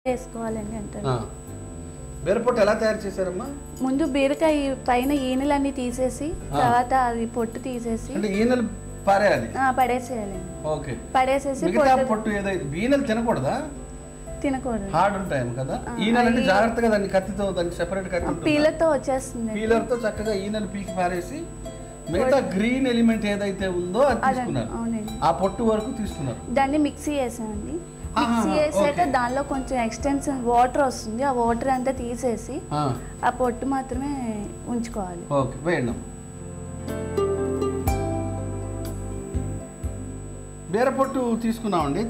వేసుకోవాలండి అంటారు. బీరపొట్టు ఎలా తయారు చేశారమ్మా? ముందు బీరకాయ పైన ఈనెలన్నీ తీసేసి తర్వాత అది పొట్టు తీసేసి అంటే ఈనెలు పారేయాలి, పడేసేయాలండి. ఓకే, పడేసేసి పొట్టు ఏదైతే ఈనెలు తినకూడదా? తినకూడదు, హార్డ్ ఉంటాయి కదా. ఈనెలు అంటే జాగ్రత్తగా దాన్ని కత్తితో, దాన్ని సెపరేట్ కత్తి పీలర్తో వచ్చేస్తుంది. పీలర్తో చక్కగా ఈనెలు పీకి పారేసి మిగతా గ్రీన్ ఎలిమెంట్ ఏదైతే ఉందో అది తీసుకున్నారు, ఆ పొట్టు వరకు తీసుకున్నారు. దాన్ని మిక్సీ చేసామండి. మిక్సీ చేసాక దానిలో కొంచెం ఎక్స్టెన్షన్ వాటర్ వస్తుంది, ఆ వాటర్ అంతా తీసేసి ఆ పొట్టు మాత్రమే ఉంచుకోవాలి. ఓకే, వేయండి. బీరపొట్టు తీసుకున్నామండి.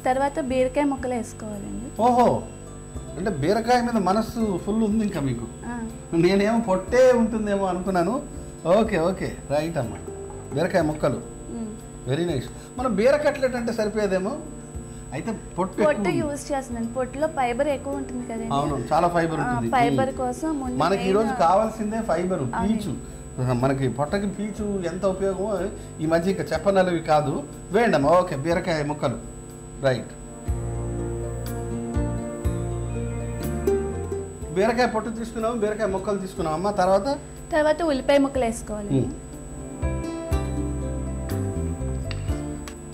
తర్వాత బీరకాయ ముక్కలు వేసుకోవాలండి. ఓహో, అంటే బీరకాయ మీద మనస్సు ఫుల్ ఉంది ఇంకా మీకు. నేనేమో పొట్టే ఉంటుందేమో అనుకున్నాను. ఓకే ఓకే, రైట్ అమ్మా. బీరకాయ ముక్కలు వెరీ నైస్. మనం బీర కట్లెట్ అంటే సరిపోయేదేమో. అయితే పొట్టు యూజ్ చేస్తున్నాను. పొట్టులో ఫైబర్ ఎక్కువ ఉంటుంది కదా. అవును, చాలా ఫైబర్ ఉంటుంది. ఫైబర్ కోసం మనకి ఈరోజు కావాల్సిందే ఫైబర్, పీచు. మనకి పొట్టకి పీచు ఎంత ఉపయోగమో ఈ మధ్య ఇంకా చెప్పనలవి కాదు. వేయండి అమ్మా. ఓకే, బీరకాయ ముక్కలు, రైట్. బీరకాయ పొట్టు తీసుకున్నాము, బీరకాయ ముక్కలు తీసుకున్నాం అమ్మా. తర్వాత ఉల్లిపాయ ముక్కలు వేసుకోవాలి.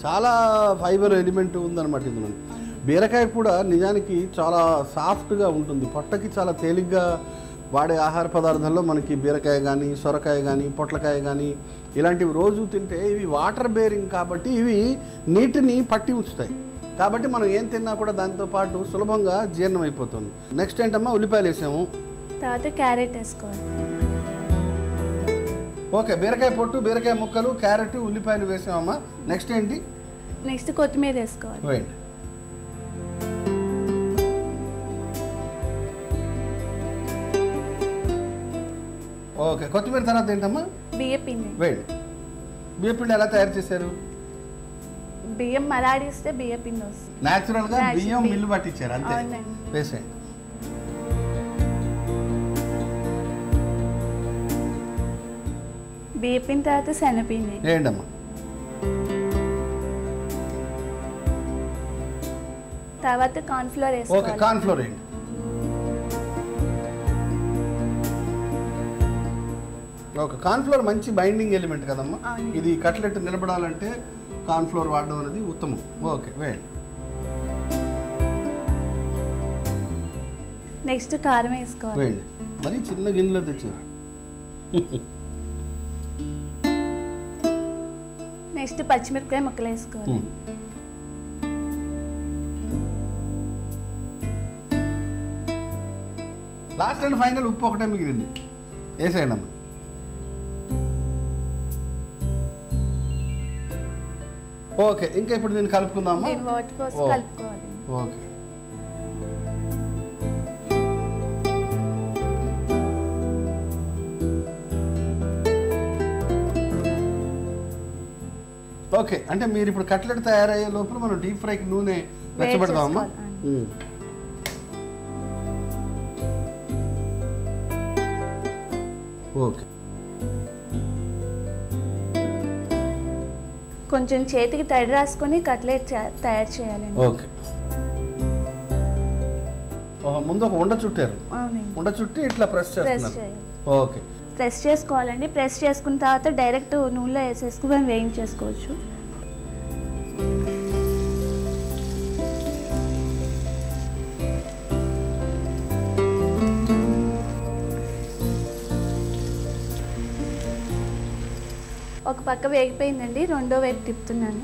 చాలా ఫైబర్ ఎలిమెంట్ ఉందన్నమాట ఇందులో. బీరకాయ కూడా నిజానికి చాలా సాఫ్ట్గా ఉంటుంది, పొట్టకి చాలా తేలిగ్గా వాడే ఆహార పదార్థాల్లో మనకి బీరకాయ కానీ, సొరకాయ కానీ, పొట్లకాయ కానీ ఇలాంటివి రోజు తింటే ఇవి వాటర్ బేరింగ్ కాబట్టి ఇవి నీటిని పట్టి ఉంచుతాయి. కాబట్టి మనం ఏం తిన్నా కూడా దాంతో పాటు సులభంగా జీర్ణం అయిపోతుంది. నెక్స్ట్ ఏంటమ్మా? ఉల్లిపాయలు వేసాము, తర్వాత క్యారెట్ వేసుకోవాలి. ఓకే, బీరకాయ పొట్టు, బీరకాయ ముక్కలు, క్యారెట్, ఉల్లిపాయలు వేసామమ్మా. నెక్స్ట్ ఏంటి? నెక్స్ట్ కొత్తిమీర వేసుకోవాలి. వేయండి. ఓకే, కొత్తిమీర తర్వాత ఏంటమ్మా? బియ్యపిండి వేయండి. బియ్యపిండి ఎలా తయారు చేశారు? బియ్యం మలాడిస్తే బియ్యపిండి వస్తుంది. న్యాచురల్గా బియ్యం మిల్లు పట్టించారు అంతే. వేసేయండి. బియ్యపిండి తర్వాత శనగపిండి వేయండమ్మా. తర్వాత కార్న్ఫ్లోర్ వేసుకోవాలి. ఓకే, కార్న్ఫ్లోర్ వేయండి. ఓకే, కార్న్ఫ్లోర్ మంచి బైండింగ్ ఎలిమెంట్ కదమ్మా. ఇది కట్లెట్ నిలబడాలంటే కార్న్ఫ్లోర్ వాడడం అనేది ఉత్తమం. ఓకే, వేయండి. నెక్స్ట్ కారం వేసుకోవాలి. వేయండి. మరి చిన్న గిన్నెలో తెచ్చారు. నెక్స్ట్ పచ్చిమిరపకాయ ముక్కలు వేసుకోవాలి. లాస్ట్ అండ్ ఫైనల్ ఉప్పు ఒకటే మిగిలింది, వేసేయండి అమ్మా. ఓకే, ఇంకా ఇప్పుడు దీన్ని కలుపుకుందామా? కలుపుకోవాలి. Okay, okay. అంటే మీరు ఇప్పుడు కట్లెట్ తయారయ్యే లోపల మనం డీప్ ఫ్రైకి నూనె వెచ్చబెడదామమ్మా. ఓకే, కొంచెం చేతికి తడి రాసుకొని కట్లెట్ తయారు చేయాలండి. ఓకే, ముందు ఒక ఉండ చుట్టారు, ఉండ చుట్టి ఇట్లా ప్రెస్ చేస్తున్నారు. ఓకే, ప్రెస్ చేసుకోవాలండి. ప్రెస్ చేసుకున్న తర్వాత డైరెక్ట్ నూనెలో వేసేసుకుని వేయించేసుకోవచ్చు. ఒక పక్క వేగిపోయిందండి, రెండో వైపు తిప్పుతున్నాను.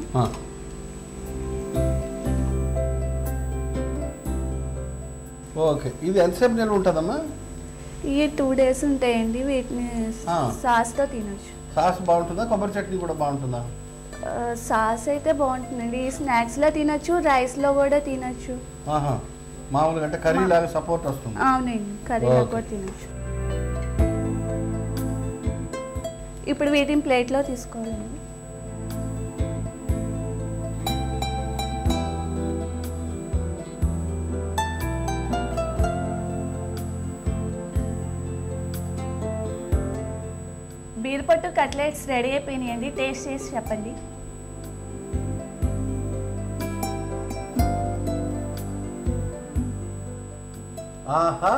ఓకే, ఇది ఎంతసేపు నిల్వ ఉంటుందమ్మా? ఇవి 2 days ఉంటాయండి. వీటిని సాస్తో తినొచ్చు. సాస్ బాగుంటుందా? కొబ్బరి చట్నీ కూడా బాగుంటుందా? సాస్ అయితే బాగుంటుందండి. స్నాక్స్లో తినొచ్చు, రైస్లో కూడా తినొచ్చు. మామూలుగా అంటే కర్రీ లాగా సపోర్ట్ వస్తుంది. అవునండి, కర్రీలో కూడా తినొచ్చు. ఇప్పుడు వీటిని ప్లేట్లో తీసుకోవాలండి. బీరపొట్టు కట్లెట్స్ రెడీ అయిపోయినాయండి. టేస్ట్ చేసి చెప్పండి. ఆహా